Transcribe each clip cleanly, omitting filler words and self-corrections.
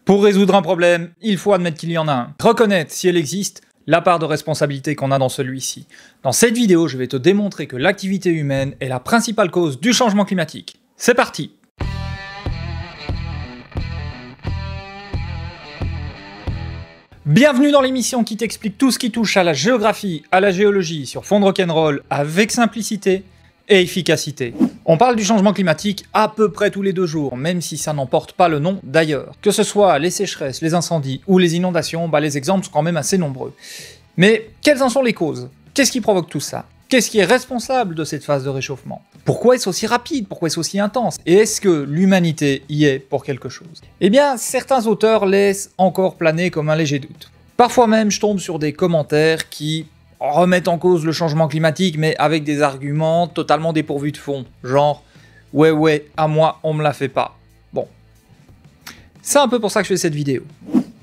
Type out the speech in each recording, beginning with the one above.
Pour résoudre un problème, il faut admettre qu'il y en a un. Reconnaître, si elle existe, la part de responsabilité qu'on a dans celui-ci. Dans cette vidéo, je vais te démontrer que l'activité humaine est la principale cause du changement climatique. C'est parti! Bienvenue dans l'émission qui t'explique tout ce qui touche à la géographie, à la géologie, sur fond de rock'n'roll, avec simplicité et efficacité. On parle du changement climatique à peu près tous les 2 jours, même si ça n'en porte pas le nom d'ailleurs. Que ce soit les sécheresses, les incendies ou les inondations, les exemples sont quand même assez nombreux. Mais quelles en sont les causes? Qu'est-ce qui provoque tout ça? Qu'est-ce qui est responsable de cette phase de réchauffement? Pourquoi est-ce aussi rapide? Pourquoi est-ce aussi intense? Et est-ce que l'humanité y est pour quelque chose? Eh bien, certains auteurs laissent encore planer comme un léger doute. Parfois même, je tombe sur des commentaires qui remettent en cause le changement climatique, mais avec des arguments totalement dépourvus de fond. Genre, ouais, à moi, on me la fait pas. Bon. C'est un peu pour ça que je fais cette vidéo.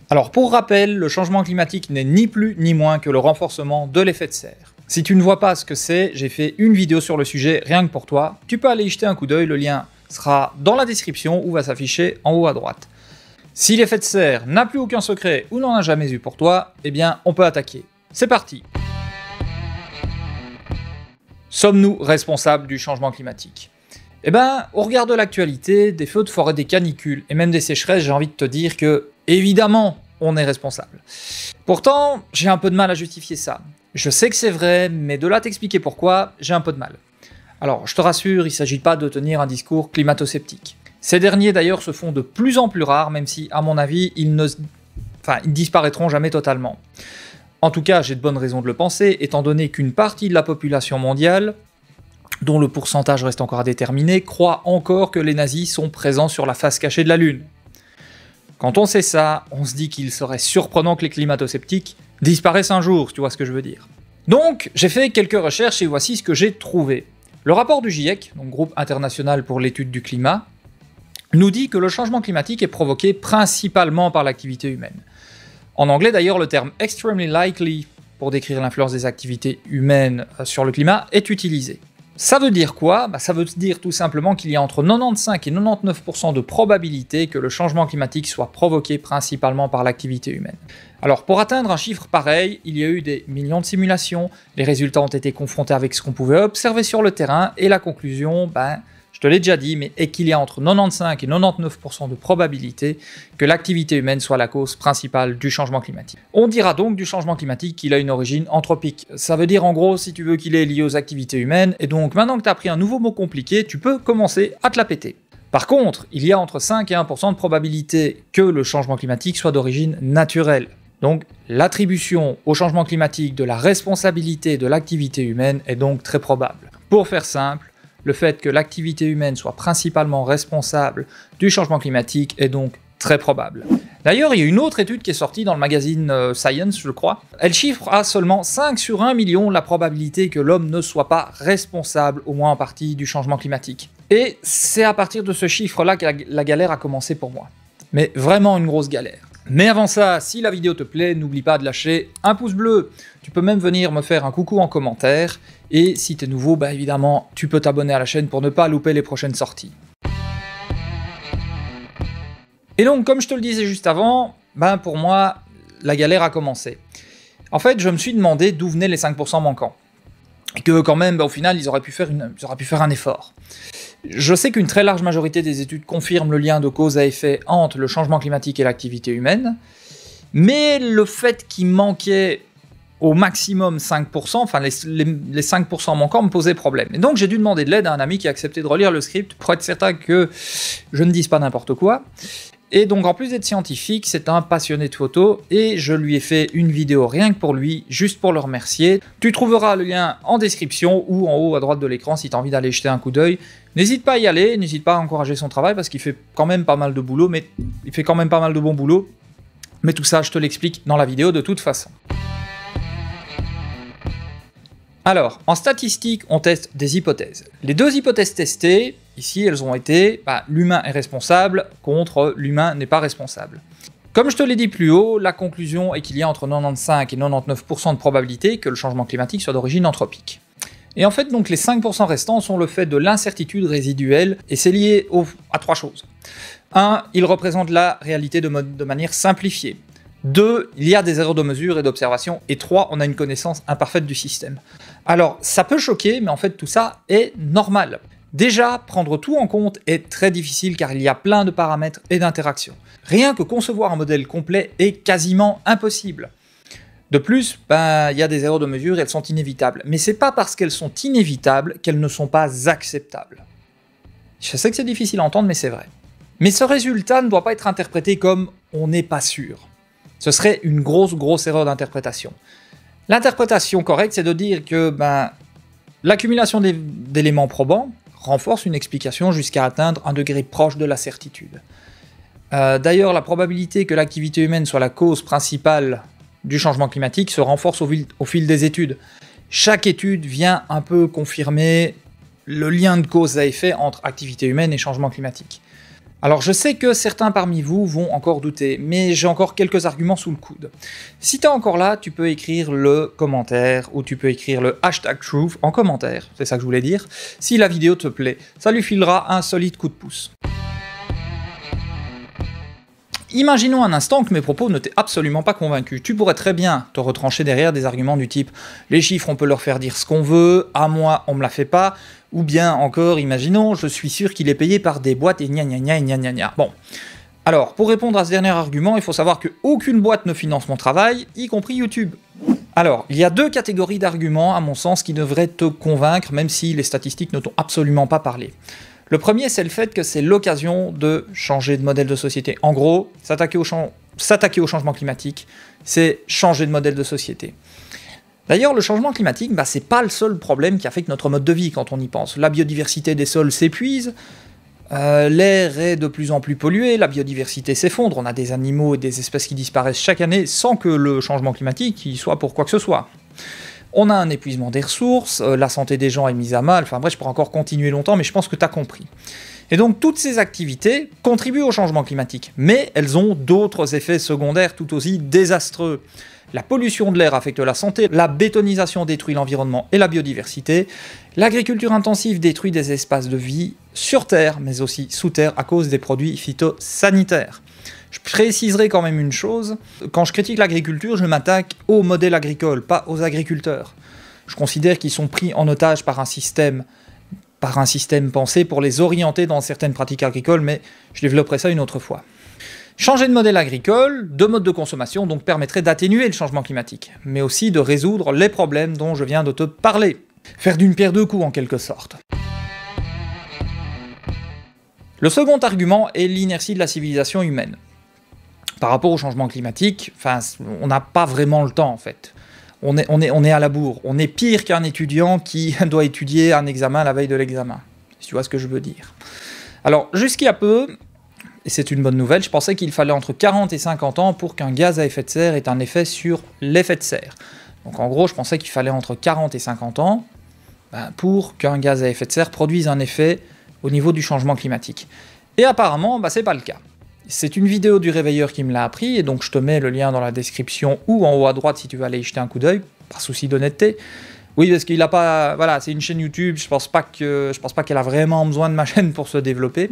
Alors, pour rappel, le changement climatique n'est ni plus ni moins que le renforcement de l'effet de serre. Si tu ne vois pas ce que c'est, j'ai fait une vidéo sur le sujet rien que pour toi. Tu peux aller y jeter un coup d'œil, le lien sera dans la description ou va s'afficher en haut à droite. Si l'effet de serre n'a plus aucun secret ou n'en a jamais eu pour toi, eh bien, on peut attaquer. C'est parti! Sommes-nous responsables du changement climatique? Eh ben, au regard de l'actualité, des feux de forêt, des canicules et même des sécheresses, j'ai envie de te dire que, évidemment, on est responsable. Pourtant, j'ai un peu de mal à justifier ça. Je sais que c'est vrai, mais de là t'expliquer pourquoi, j'ai un peu de mal. Alors, je te rassure, il ne s'agit pas de tenir un discours climato-sceptique. Ces derniers d'ailleurs se font de plus en plus rares, même si, à mon avis, ils disparaîtront jamais totalement. En tout cas, j'ai de bonnes raisons de le penser, étant donné qu'une partie de la population mondiale, dont le pourcentage reste encore à déterminer, croit encore que les nazis sont présents sur la face cachée de la Lune. Quand on sait ça, on se dit qu'il serait surprenant que les climato-sceptiques disparaissent un jour, tu vois ce que je veux dire. Donc, j'ai fait quelques recherches et voici ce que j'ai trouvé. Le rapport du GIEC, donc Groupe International pour l'étude du climat, nous dit que le changement climatique est provoqué principalement par l'activité humaine. En anglais d'ailleurs, le terme « extremely likely » pour décrire l'influence des activités humaines sur le climat est utilisé. Ça veut dire quoi? Ça veut dire tout simplement qu'il y a entre 95 et 99% de probabilité que le changement climatique soit provoqué principalement par l'activité humaine. Alors pour atteindre un chiffre pareil, il y a eu des millions de simulations, les résultats ont été confrontés avec ce qu'on pouvait observer sur le terrain, et la conclusion, je te l'ai déjà dit, mais est qu'il y a entre 95 et 99% de probabilité que l'activité humaine soit la cause principale du changement climatique. On dira donc du changement climatique qu'il a une origine anthropique. Ça veut dire en gros, si tu veux, qu'il est lié aux activités humaines, et donc maintenant que tu as appris un nouveau mot compliqué, tu peux commencer à te la péter. Par contre, il y a entre 5 et 1% de probabilité que le changement climatique soit d'origine naturelle. Donc l'attribution au changement climatique de la responsabilité de l'activité humaine est donc très probable. Pour faire simple, le fait que l'activité humaine soit principalement responsable du changement climatique est donc très probable. D'ailleurs, il y a une autre étude qui est sortie dans le magazine Science, je crois. Elle chiffre à seulement 5 sur 1 million la probabilité que l'homme ne soit pas responsable, au moins en partie, du changement climatique. Et c'est à partir de ce chiffre-là que la galère a commencé pour moi. Mais vraiment une grosse galère. Mais avant ça, si la vidéo te plaît, n'oublie pas de lâcher un pouce bleu. Tu peux même venir me faire un coucou en commentaire. Et si t'es nouveau, évidemment, tu peux t'abonner à la chaîne pour ne pas louper les prochaines sorties. Et donc, comme je te le disais juste avant, pour moi, la galère a commencé. En fait, je me suis demandé d'où venaient les 5% manquants. Et que quand même, au final, ils auraient pu faire un effort. Je sais qu'une très large majorité des études confirment le lien de cause à effet entre le changement climatique et l'activité humaine, mais le fait qu'il manquait au maximum 5%, les 5% manquants me posaient problème. Et donc j'ai dû demander de l'aide à un ami qui a accepté de relire le script pour être certain que je ne dise pas n'importe quoi. Et donc en plus d'être scientifique, c'est un passionné de photos, et je lui ai fait une vidéo rien que pour lui, juste pour le remercier. Tu trouveras le lien en description ou en haut à droite de l'écran si tu as envie d'aller jeter un coup d'œil. N'hésite pas à y aller, n'hésite pas à encourager son travail parce qu'il fait quand même pas mal de boulot, mais il fait quand même pas mal de bon boulot. Mais tout ça, je te l'explique dans la vidéo de toute façon. Alors, en statistique, on teste des hypothèses. Les 2 hypothèses testées, ici, elles ont été l'humain est responsable contre l'humain n'est pas responsable. Comme je te l'ai dit plus haut, la conclusion est qu'il y a entre 95 et 99% de probabilité que le changement climatique soit d'origine anthropique. Et en fait, donc, les 5% restants sont le fait de l'incertitude résiduelle, et c'est lié à 3 choses. 1. Il représente la réalité de manière simplifiée. 2. Il y a des erreurs de mesure et d'observation. Et 3. On a une connaissance imparfaite du système. Alors, ça peut choquer, mais en fait tout ça est normal. Déjà, prendre tout en compte est très difficile car il y a plein de paramètres et d'interactions. Rien que concevoir un modèle complet est quasiment impossible. De plus, il y a des erreurs de mesure et elles sont inévitables. Mais c'est pas parce qu'elles sont inévitables qu'elles ne sont pas acceptables. Je sais que c'est difficile à entendre, mais c'est vrai. Mais ce résultat ne doit pas être interprété comme « on n'est pas sûr ». Ce serait une grosse erreur d'interprétation. L'interprétation correcte, c'est de dire que l'accumulation d'éléments probants renforce une explication jusqu'à atteindre un degré proche de la certitude. D'ailleurs, la probabilité que l'activité humaine soit la cause principale du changement climatique se renforce au fil des études. Chaque étude vient un peu confirmer le lien de cause à effet entre activité humaine et changement climatique. Alors je sais que certains parmi vous vont encore douter, mais j'ai encore quelques arguments sous le coude. Si t'es encore là, tu peux écrire le commentaire, ou tu peux écrire le #truth en commentaire, c'est ça que je voulais dire, si la vidéo te plaît. Ça lui filera un solide coup de pouce. Imaginons un instant que mes propos ne t'aient absolument pas convaincu. Tu pourrais très bien te retrancher derrière des arguments du type « les chiffres on peut leur faire dire ce qu'on veut, à moi on me la fait pas », ou bien encore, imaginons, je suis sûr qu'il est payé par des boîtes et gna gna gna et gna gna gna. Bon. Alors, pour répondre à ce dernier argument, il faut savoir qu'aucune boîte ne finance mon travail, y compris YouTube. Alors, il y a deux catégories d'arguments, à mon sens, qui devraient te convaincre, même si les statistiques ne t'ont absolument pas parlé. Le premier, c'est le fait que c'est l'occasion de changer de modèle de société. En gros, s'attaquer au changement climatique, c'est changer de modèle de société. D'ailleurs, le changement climatique, c'est pas le seul problème qui affecte notre mode de vie quand on y pense. La biodiversité des sols s'épuise, l'air est de plus en plus pollué, la biodiversité s'effondre, on a des animaux et des espèces qui disparaissent chaque année sans que le changement climatique y soit pour quoi que ce soit. On a un épuisement des ressources, la santé des gens est mise à mal, enfin bref, je pourrais encore continuer longtemps, mais je pense que tu as compris. Et donc toutes ces activités contribuent au changement climatique, mais elles ont d'autres effets secondaires tout aussi désastreux. La pollution de l'air affecte la santé, la bétonisation détruit l'environnement et la biodiversité, l'agriculture intensive détruit des espaces de vie sur Terre, mais aussi sous terre à cause des produits phytosanitaires. Je préciserai quand même une chose, quand je critique l'agriculture, je m'attaque au modèle agricole, pas aux agriculteurs. Je considère qu'ils sont pris en otage par un système pensé pour les orienter dans certaines pratiques agricoles, mais je développerai ça une autre fois. Changer de modèle agricole, de mode de consommation, donc permettrait d'atténuer le changement climatique, mais aussi de résoudre les problèmes dont je viens de te parler. Faire d'une pierre deux coups en quelque sorte. Le second argument est l'inertie de la civilisation humaine. Par rapport au changement climatique, on n'a pas vraiment le temps en fait. On est à la bourre. On est pire qu'un étudiant qui doit étudier un examen la veille de l'examen. Si tu vois ce que je veux dire. Alors, jusqu'à peu, et c'est une bonne nouvelle, je pensais qu'il fallait entre 40 et 50 ans pour qu'un gaz à effet de serre ait un effet sur l'effet de serre. Donc en gros, je pensais qu'il fallait entre 40 et 50 ans pour qu'un gaz à effet de serre produise un effet au niveau du changement climatique. Et apparemment, c'est pas le cas. C'est une vidéo du Réveilleur qui me l'a appris, et donc je te mets le lien dans la description ou en haut à droite si tu veux aller y jeter un coup d'œil, par souci d'honnêteté. Oui, parce qu'il a pas... Voilà, c'est une chaîne YouTube, je pense pas qu'elle a vraiment besoin de ma chaîne pour se développer.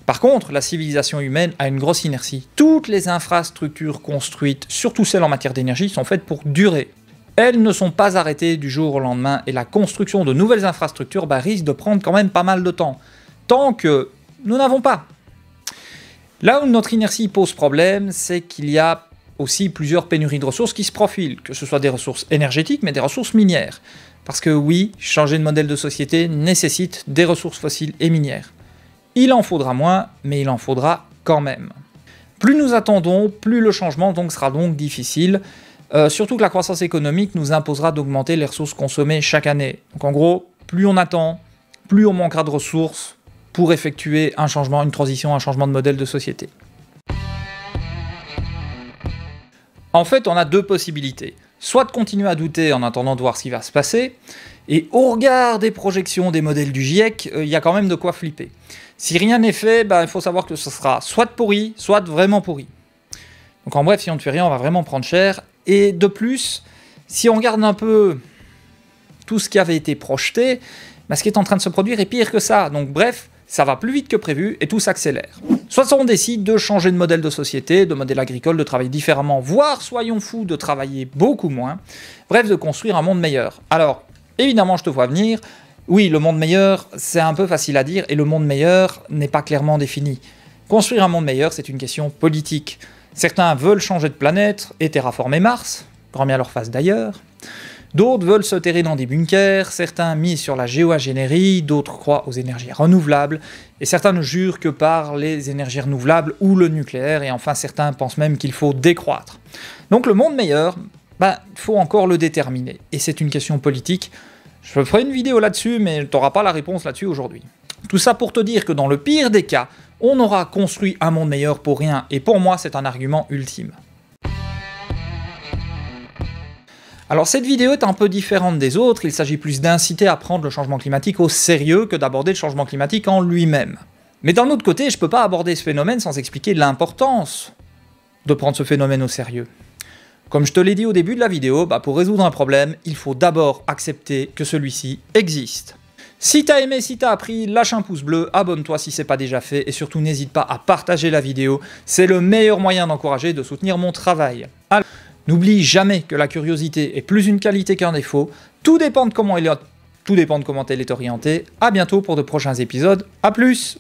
Par contre, la civilisation humaine a une grosse inertie. Toutes les infrastructures construites, surtout celles en matière d'énergie, sont faites pour durer. Elles ne sont pas arrêtées du jour au lendemain, et la construction de nouvelles infrastructures risque de prendre quand même pas mal de temps. Tant que nous n'avons pas. Là où notre inertie pose problème, c'est qu'il y a aussi plusieurs pénuries de ressources qui se profilent, que ce soit des ressources énergétiques, mais des ressources minières. Parce que oui, changer de modèle de société nécessite des ressources fossiles et minières. Il en faudra moins, mais il en faudra quand même. Plus nous attendons, plus le changement sera donc difficile, surtout que la croissance économique nous imposera d'augmenter les ressources consommées chaque année. Donc en gros, plus on attend, plus on manquera de ressources pour effectuer un changement, une transition, un changement de modèle de société. En fait, on a deux possibilités. Soit de continuer à douter en attendant de voir ce qui va se passer, et au regard des projections des modèles du GIEC, il y a quand même de quoi flipper. Si rien n'est fait, il faut savoir que ce sera soit pourri, soit vraiment pourri. Donc en bref, si on ne fait rien, on va vraiment prendre cher. Et de plus, si on regarde un peu tout ce qui avait été projeté, ce qui est en train de se produire est pire que ça. Donc bref, ça va plus vite que prévu et tout s'accélère. Soit on décide de changer de modèle de société, de modèle agricole, de travailler différemment, voire, soyons fous, de travailler beaucoup moins, bref, de construire un monde meilleur. Alors, évidemment, je te vois venir, oui, le monde meilleur, c'est un peu facile à dire, et le monde meilleur n'est pas clairement défini. Construire un monde meilleur, c'est une question politique. Certains veulent changer de planète et terraformer Mars, grand bien leur face d'ailleurs. D'autres veulent se terrer dans des bunkers, certains misent sur la géo-ingénierie, d'autres croient aux énergies renouvelables, et certains ne jurent que par les énergies renouvelables ou le nucléaire, et enfin certains pensent même qu'il faut décroître. Donc le monde meilleur, il faut encore le déterminer, et c'est une question politique. Je ferai une vidéo là-dessus, mais tu n'auras pas la réponse là-dessus aujourd'hui. Tout ça pour te dire que dans le pire des cas, on aura construit un monde meilleur pour rien, et pour moi c'est un argument ultime. Alors cette vidéo est un peu différente des autres, il s'agit plus d'inciter à prendre le changement climatique au sérieux que d'aborder le changement climatique en lui-même. Mais d'un autre côté, je peux pas aborder ce phénomène sans expliquer l'importance de prendre ce phénomène au sérieux. Comme je te l'ai dit au début de la vidéo, pour résoudre un problème, il faut d'abord accepter que celui-ci existe. Si t'as aimé, si t'as appris, lâche un pouce bleu, abonne-toi si c'est pas déjà fait, et surtout n'hésite pas à partager la vidéo, c'est le meilleur moyen d'encourager et de soutenir mon travail. Alors, n'oublie jamais que la curiosité est plus une qualité qu'un défaut, tout dépend de comment elle est orientée. À bientôt pour de prochains épisodes, à plus!